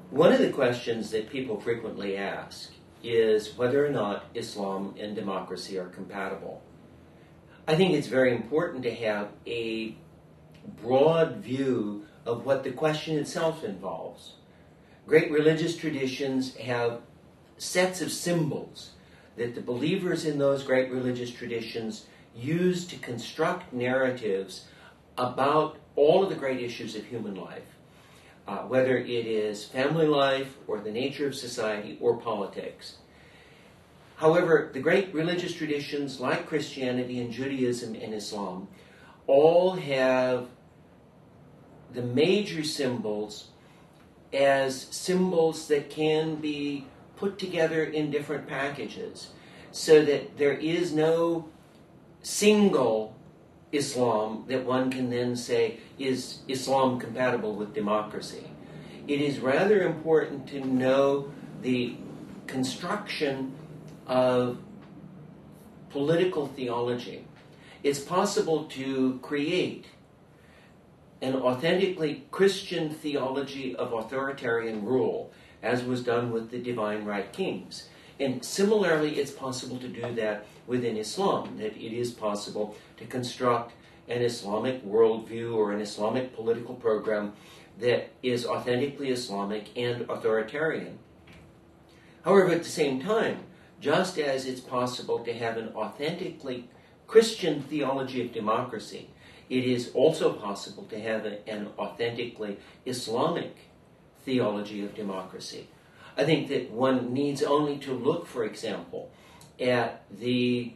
One of the questions that people frequently ask is whether or not Islam and democracy are compatible. I think it's very important to have a broad view of what the question itself involves. Great religious traditions have sets of symbols that the believers in those great religious traditions use to construct narratives about all of the great issues of human life, whether it is family life or the nature of society or politics. However, the great religious traditions like Christianity and Judaism and Islam all have the major symbols as symbols that can be put together in different packages so that there is no single Islam that one can then say, is Islam compatible with democracy? It is rather important to know the construction of political theology. It's possible to create an authentically Christian theology of authoritarian rule, as was done with the divine right kings. And similarly, it's possible to do that within Islam, that it is possible to construct an Islamic worldview or an Islamic political program that is authentically Islamic and authoritarian. However, at the same time, just as it's possible to have an authentically Christian theology of democracy, it is also possible to have an authentically Islamic theology of democracy. I think that one needs only to look, for example, at the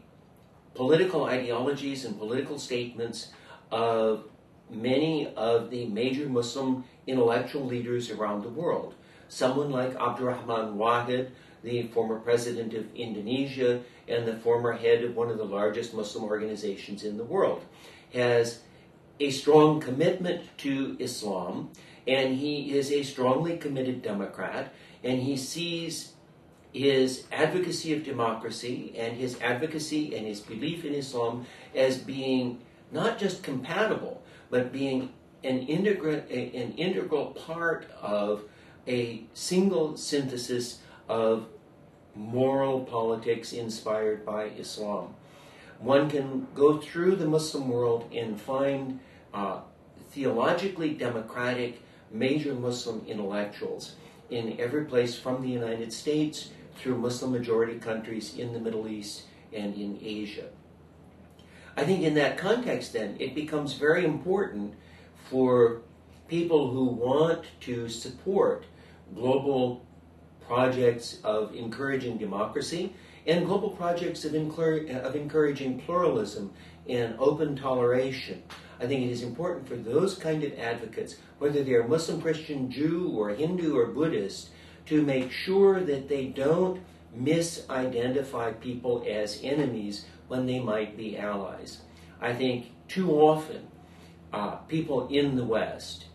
political ideologies and political statements of many of the major Muslim intellectual leaders around the world. Someone like Abdurrahman Wahid, the former president of Indonesia and the former head of one of the largest Muslim organizations in the world, has a strong commitment to Islam, and he is a strongly committed Democrat, and he sees his advocacy of democracy and his advocacy and his belief in Islam as being not just compatible, but being an integral part of a single synthesis of moral politics inspired by Islam. One can go through the Muslim world and find theologically democratic major Muslim intellectuals in every place from the United States through Muslim-majority countries in the Middle East and in Asia. I think in that context, then, it becomes very important for people who want to support global projects of encouraging democracy and global projects of encouraging pluralism and open toleration. I think it is important for those kind of advocates, whether they're Muslim, Christian, Jew, or Hindu, or Buddhist, to make sure that they don't misidentify people as enemies when they might be allies. I think too often people in the West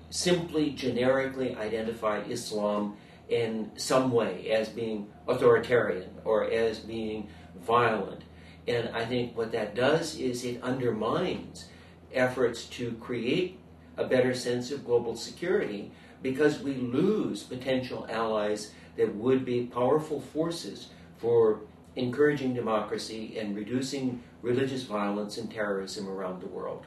simply generically identify Islam in some way as being authoritarian or as being violent. And I think what that does is it undermines efforts to create a better sense of global security, because we lose potential allies that would be powerful forces for encouraging democracy and reducing religious violence and terrorism around the world.